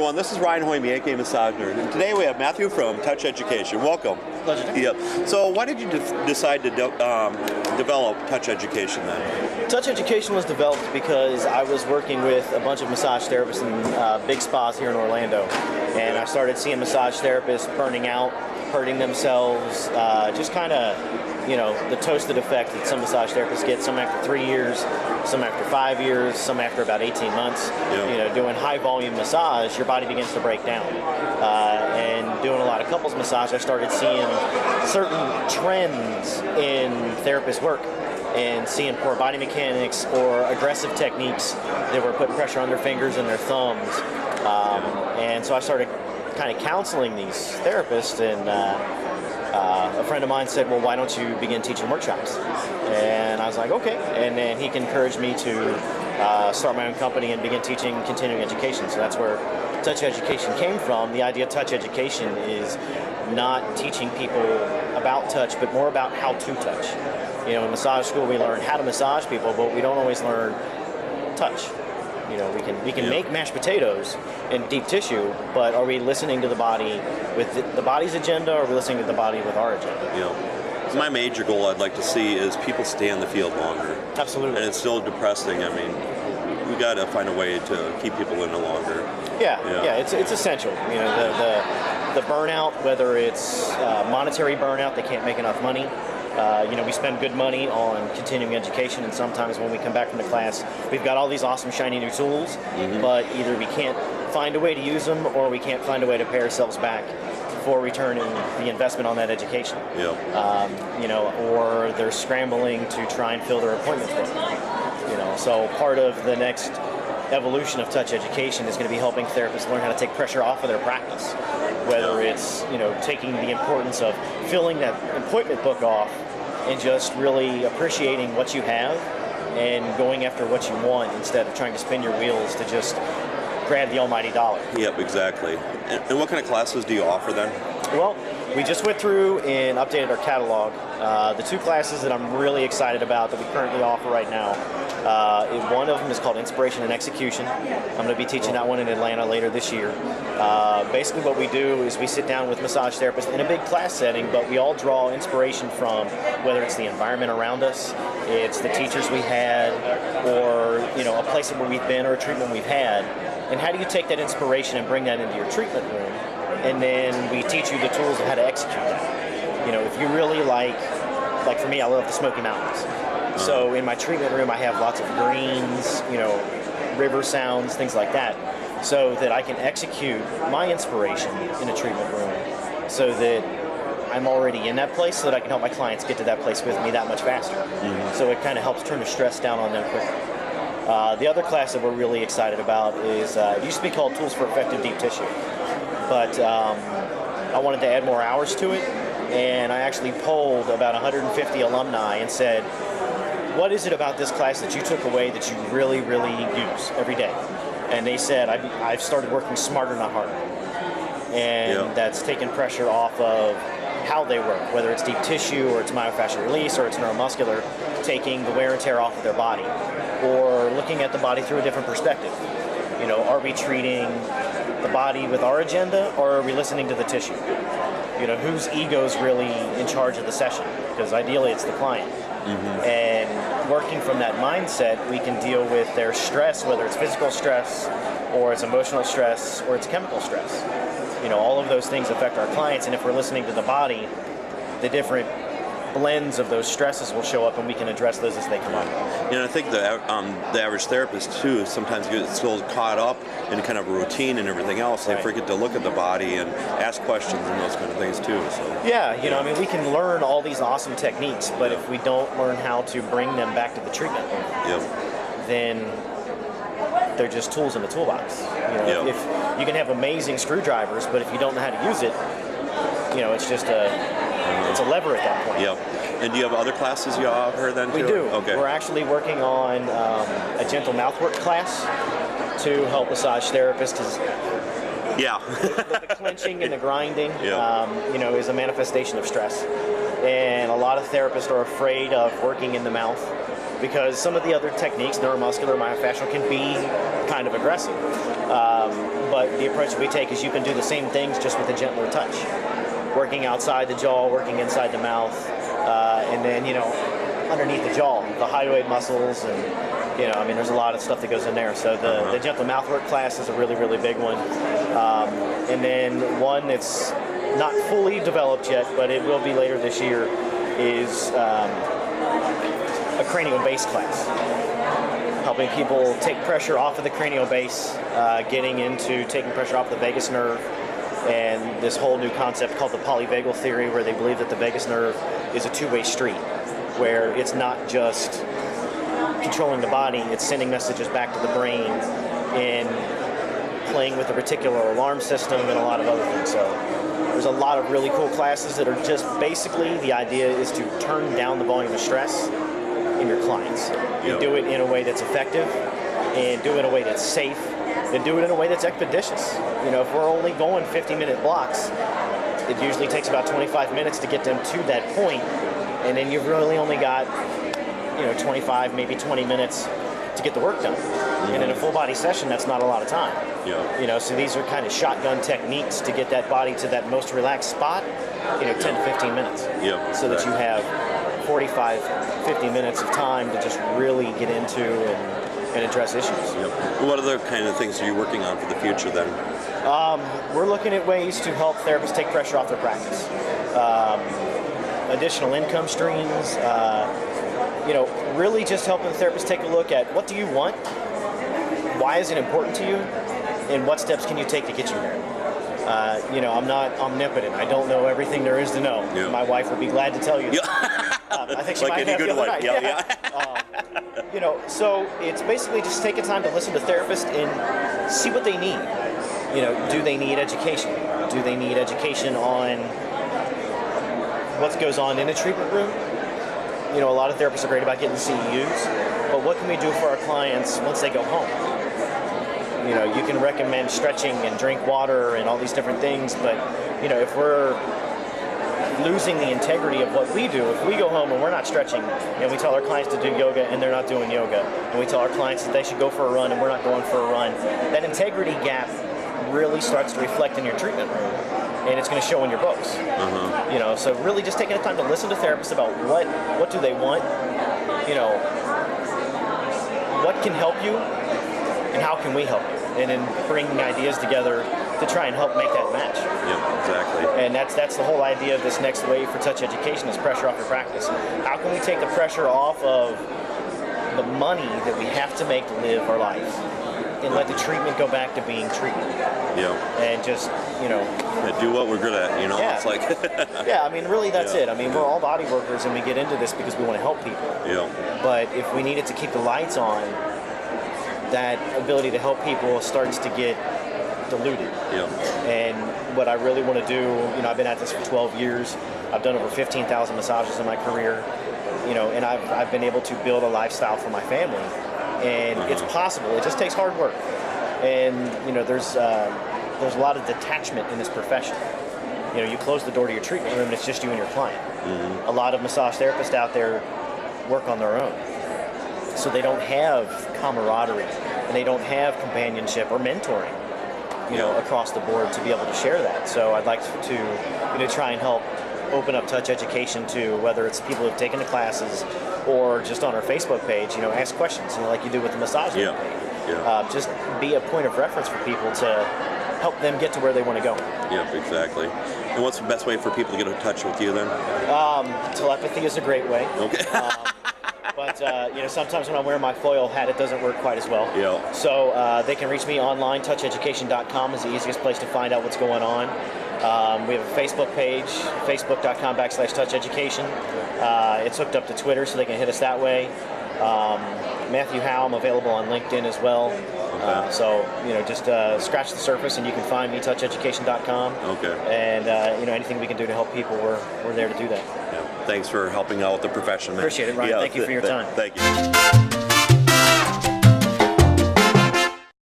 everyone, this is Ryan Howe, aka Massage Nerd, and today we have Matthew from Touch Education. Welcome. Pleasure. Yep. So why did you decide to develop Touch Education then? Touch Education was developed because I was working with a bunch of massage therapists in big spas here in Orlando, and I started seeing massage therapists burning out, hurting themselves, just kind of, you know, the toasted effect that some massage therapists get, some after 3 years, some after 5 years, some after about 18 months. Yep. You know, doing high volume massage, your body begins to break down. And doing a lot of couples massage, I started seeing certain trends in therapist work and seeing poor body mechanics or aggressive techniques that were putting pressure on their fingers and their thumbs. And so I started kind of counseling these therapists, and a friend of mine said, well, why don't you begin teaching workshops? And I was like, okay. And then he encouraged me to start my own company and begin teaching continuing education. So that's where Touch Education came from. The idea of Touch Education is not teaching people about touch, but more about how to touch. You know, in massage school, we learn how to massage people, but we don't always learn touch. You know, we can make mashed potatoes in deep tissue, but are we listening to the body with the body's agenda, or are we listening to the body with our agenda? Yeah. So my major goal I'd like to see is people stay in the field longer. Absolutely. And it's still depressing. I mean, we got to find a way to keep people in the longer. Yeah, it's essential. You know, the burnout, whether it's monetary burnout, they can't make enough money. You know, we spend good money on continuing education, and sometimes when we come back from the class, we've got all these awesome shiny new tools, but either we can't find a way to use them, or we can't find a way to pay ourselves back for returning the investment on that education. You know, or they're scrambling to try and fill their appointments book. You know, so part of the next evolution of Touch Education is going to be helping therapists learn how to take pressure off of their practice. Whether it's, you know, taking the importance of filling that appointment book off and just really appreciating what you have and going after what you want instead of trying to spin your wheels to just grab the almighty dollar. Yep, exactly. And what kind of classes do you offer then? Well, we just went through and updated our catalog. The two classes that I'm really excited about that we currently offer right now, one of them is called Inspiration and Execution. I'm going to be teaching that one in Atlanta later this year. Basically what we do is we sit down with massage therapists in a big class setting, but we all draw inspiration from whether it's the environment around us, it's the teachers we had, or, you know, a place where we've been or a treatment we've had. And how do you take that inspiration and bring that into your treatment room? And then we teach you the tools of how to execute that. You know, if you really like for me, I love the Smoky Mountains. So in my treatment room, I have lots of greens, you know, river sounds, things like that, so that I can execute my inspiration in a treatment room so that I'm already in that place, so that I can help my clients get to that place with me that much faster. So it kind of helps turn the stress down on them quicker. The other class that we're really excited about is, it used to be called Tools for Effective Deep Tissue, but I wanted to add more hours to it, and I actually polled about 150 alumni and said, what is it about this class that you took away that you really, really use every day? And they said, I've started working smarter, not harder. And that's taken pressure off of how they work, whether it's deep tissue, or it's myofascial release, or it's neuromuscular, taking the wear and tear off of their body, or looking at the body through a different perspective. You know, are we treating the body with our agenda, or are we listening to the tissue? You know, whose ego's really in charge of the session? Because ideally it's the client. And working from that mindset, we can deal with their stress, whether it's physical stress, or it's emotional stress, or it's chemical stress. You know, all of those things affect our clients, and if we're listening to the body, the different blends of those stresses will show up, and we can address those as they come up. You know, I think the average therapist too sometimes gets still caught up in kind of routine and everything else. They forget to look at the body and ask questions and those kind of things too. So yeah, you know, I mean, we can learn all these awesome techniques, but if we don't learn how to bring them back to the treatment room, then they're just tools in the toolbox. You know, if you can have amazing screwdrivers, but if you don't know how to use it, you know, it's just it's a lever at that point. And do you have other classes you offer then too? We do. Okay. We're actually working on a gentle mouthwork class to help massage therapists. The clenching and the grinding, you know, is a manifestation of stress. And a lot of therapists are afraid of working in the mouth because some of the other techniques, neuromuscular, myofascial, can be kind of aggressive. But the approach that we take is you can do the same things just with a gentler touch. Working outside the jaw, working inside the mouth, and then, underneath the jaw, the hyoid muscles, and, I mean, there's a lot of stuff that goes in there. So the gentle mouthwork class is a really, really big one. And then one that's not fully developed yet, but it will be later this year, is a cranial base class. Helping people take pressure off of the cranial base, getting into taking pressure off the vagus nerve, and this whole new concept called the polyvagal theory, where they believe that the vagus nerve is a two-way street, where it's not just controlling the body, it's sending messages back to the brain and playing with the reticular alarm system and a lot of other things. So there's a lot of really cool classes that are just basically, the idea is to turn down the volume of stress in your clients. You do it in a way that's effective, and do it in a way that's safe, and do it in a way that's expeditious. If we're only going 50-minute blocks, it usually takes about 25 minutes to get them to that point, and then you've really only got 25, maybe 20 minutes to get the work done. And in a full body session, that's not a lot of time. So these are kind of shotgun techniques to get that body to that most relaxed spot, 10 to 15 minutes. So that you have 45, 50 minutes of time to just really get into and address issues. What other kind of things are you working on for the future then? We're looking at ways to help therapists take pressure off their practice. Additional income streams, really just helping the therapist take a look at what do you want, why is it important to you, and what steps can you take to get you there. I'm not omnipotent. I don't know everything there is to know. My wife will be glad to tell you. I think she like might any have good the other wife. night. So it's basically just taking time to listen to therapists and see what they need. Do they need education? Do they need education on what goes on in a treatment room? A lot of therapists are great about getting CEUs, but what can we do for our clients once they go home? You can recommend stretching and drink water and all these different things, but if we're losing the integrity of what we do, if we go home and we're not stretching, and we tell our clients to do yoga and they're not doing yoga, and we tell our clients that they should go for a run and we're not going for a run, that integrity gap really starts to reflect in your treatment room, and it's going to show in your books. So really just taking the time to listen to therapists about what do they want, what can help you, and how can we help you, and then bringing ideas together to try and help make that match. Exactly. And that's the whole idea of this next wave for touch education, is pressure off your practice. How can we take the pressure off of the money that we have to make to live our life, and let the treatment go back to being treatment? And just, do what we're good at, It's like... really that's it. We're all body workers, and we get into this because we want to help people. But if we needed to keep the lights on, that ability to help people starts to get diluted. And what I really want to do, I've been at this for 12 years. I've done over 15,000 massages in my career, and I've been able to build a lifestyle for my family. And it's possible. It just takes hard work. And, there's a lot of detachment in this profession. You close the door to your treatment room and it's just you and your client. A lot of massage therapists out there work on their own. So they don't have camaraderie, and they don't have companionship or mentoring, across the board to be able to share that. So I'd like to try and help open up touch education to, whether it's people who've taken the classes or just on our Facebook page, ask questions, like you do with the massage page. Just be a point of reference for people to help them get to where they want to go. Exactly. And what's the best way for people to get in touch with you then? Telepathy is a great way. Okay. But sometimes when I wear my foil hat, it doesn't work quite as well. So they can reach me online. toucheducation.com is the easiest place to find out what's going on. We have a Facebook page, facebook.com/toucheducation. It's hooked up to Twitter, so they can hit us that way. Matthew Howe, I'm available on LinkedIn as well. So just scratch the surface and you can find me, toucheducation.com. And anything we can do to help people, we're there to do that. Thanks for helping out with the profession, man. Appreciate it, Ryan. Thank you for your time. Thank you.